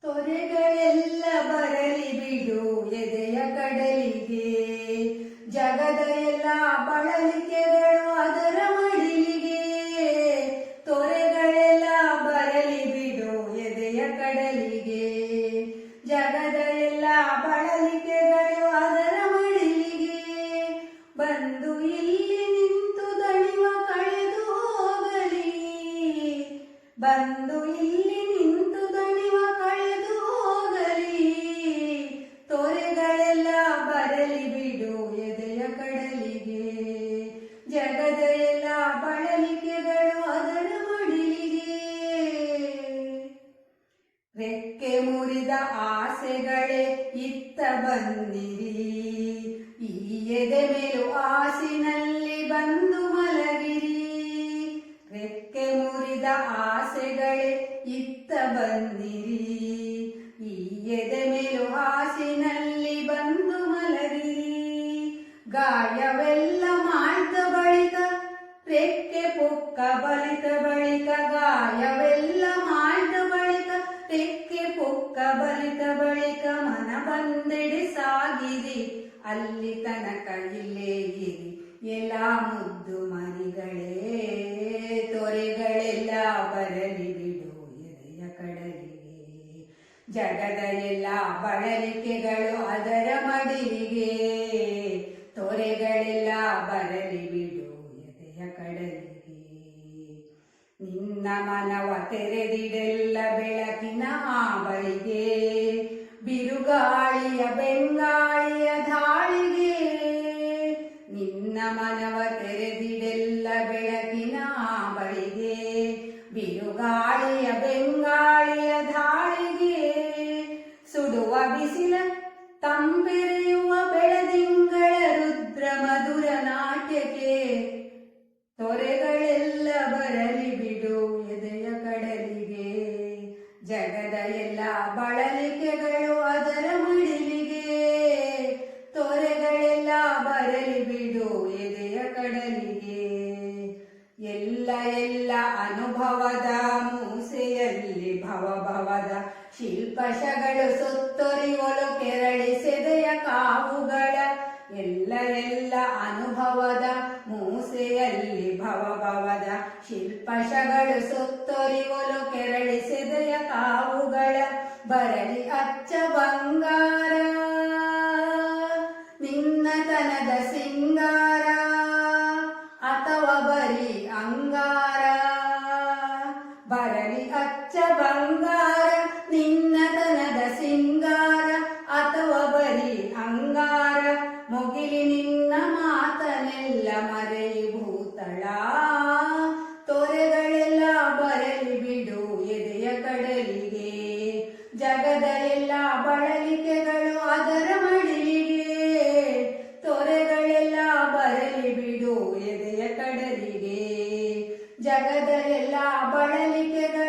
ತೊರೆಗಳೆಲ್ಲ ಬರಲಿ ಬಿಡು ಎದೆಯ ಕಡಲಿಗೆ, ಜಗದ ಎಲ್ಲ ಬಳಲಿಕೆಗಳು ಅದರ ಮಡಿಲಿಗೆ. ತೊರೆಗಳೆಲ್ಲ ಬರಲಿ ಬಿಡು ಎದೆಯ ಕಡಲಿಗೆ, ಜಗದ ಎಲ್ಲ ಬಳಲಿಕೆಗಳು ಅದರ ಮಡಿಲಿಗೆ. ಬಂದು ಇಲ್ಲಿ ನಿಂತು ದಣಿವ ಕಳೆದು ಹೋಗಲಿ, ಬಂದು ಇಲ್ಲಿ ನಿಂತು ದಣಿವ ಕಳೆದು ಹೋಗಲಿ. ತೊರೆಗಳೆಲ್ಲ ಬರಲಿ ಬಿಡು ಎದೆಯ ಕಡಲಿಗೆ, ಜಗದ ಎಲ್ಲ ಬಳಲಿಕೆಗಳು ಅದರ ಮಡಿಲಿಗೆ. ರೆಕ್ಕೆ ಮುರಿದ ಆಸೆಗಳೇ ಇತ್ತ ಬಂದಿರಿ, ಈ ಎದೆ ಮೇಲು ಆಸಿನಲ್ಲಿ ಬಂದು ಮಲಗಿರಿ. ರೆಕ್ಕೆ ಮುರಿದ ಆಸೆಗಳೇ ಇತ್ತ ಬಂದಿರಿ, ಈ ಎದೆ ಮೇಲು ಹಾಸಿನಲ್ಲಿ ಬಂದು ಮಲಗಿರಿ. ಗಾಯವೆಲ್ಲ ಮಾಡಿದ ಬಳಿಕ ರೆಕ್ಕೆ ಪುಕ್ಕ ಬಲಿತ ಬಳಿಕ, ಗಾಯವೆಲ್ಲ ಮಾಡಿದ ಬಳಿಕ ರೆಕ್ಕೆ ಪುಕ್ಕ ಬಲಿತ ಬಳಿಕ. ಮನ ಬಂದೆಡೆ ಸಾಗಿರಿ, ಅಲ್ಲಿ ತನಕ ಇಲ್ಲೇ ಇರಿ ಎಲ್ಲ ಮುದ್ದು ಮರಿಗಳೇ. ತೊರೆಗಳೆಲ್ಲ ಬರಲಿ ಬಿಡು ಎದೆಯ ಕಡಲಿಗೆ, ಜಗದ ಎಲ್ಲ ಬಳಲಿಕೆಗಳು ಅದರ ಮಡಿಲಿಗೆ. ತೊರೆಗಳೆಲ್ಲ ಬರಲಿ ಬಿಡು ಎದೆಯ ಕಡಲಿಗೆ. ನಿನ್ನ ಮನವ ತೆರೆದಿಡೆಲ್ಲ ಬೆಳಕಿನ ಆ ಬಳಿಗೆ, ಬಿರುಗಾಳಿಯ ಬೆಂಗಾಳಿಯ ಧಾಳಿಗೆ. ನಿನ್ನ ಮನವ ತೆರೆದಿಡೆಲ್ಲ ಬೆಳಕಿನ ಆ ಬಳಿಗೆ, ಬಿರುಗಾಳಿಯ ಬೆಂಗಾಳಿಯ ಧಾಳಿಗೆ. ಸುಡುವ ಬಿಸಿಲ ತಂಪೆರೆಯುವ ಬೆಳದಿಂಗಳ ರುದ್ರ ಮಧುರ ನಾಟ್ಯಕ್ಕೆ. ತೊರೆಗಳೆಲ್ಲ ಬರಲಿ ಬಿಡು ಎದೆಯ ಕಡಲಿಗೆ, ಜಗದ ಎಲ್ಲ ಬಳಲಿಕೆಗಳು ಅದರ ಮಡಿಲಿಗೆ. ತೊರೆಗಳೆಲ್ಲ ಬರಲಿ ಬಿಡು ಎದೆಯ ಕಡಲಿಗೆ. ಎಲ್ಲ ಎಲ್ಲ ಅನುಭವದ ಮೂಸೆಯಲ್ಲಿ ಭವಭವದ ಶಿಲ್ಪಶಗಳು ಸುತ್ತೊರಿವಲು ಕೆರಳಿಸೆದೆಯ ಕಾವುಗಳ. ಎಲ್ಲ ಎಲ್ಲ ಅನುಭವದ ಮೂಸೆಯಲ್ಲಿ ಭವಭವದ ಶಿಲ್ಪಶಗಳು ಸುತ್ತೊರಿವಲು ಕೆರಳಿಸೆದೆಯ ಕಾವುಗಳ. ಬರಲಿ ಅಚ್ಚ ಬಂಗಾರ ನಿನ್ನತನದ ಸಿಂಗಾರ, ಅಥವಾ ಬರೀ ಅಂಗಾರ. ಬರಲಿ ಅಚ್ಚ ಬಂಗಾರ ನಿನ್ನತನದ ಸಿಂಗಾರ, ಅಥವಾ ಬರೀ ಅಂಗಾರ. ಮುಗಿಲಿ ನಿನ್ನ ಮಾತನೆಲ್ಲ ಮರೆಯಿ ಭೂತಳ, ತೊರೆಗಳೆಲ್ಲ ಬರಲಿ ಬಿಡು ಎದೆಯ ಕಡಲಿಗೆ, ಜಗದ ಎಲ್ಲ ಬಳಲಿಕೆಗಳು ಅದರ ಮಡಿಲಿಗೆ. ತೊರೆಗಳೆಲ್ಲ ಬರಲಿ ಬಿಡು ಎದೆಯ ಕಡಲಿಗೆ, ಜಗದ ಎಲ್ಲ ಬಳಲಿಕೆಗಳು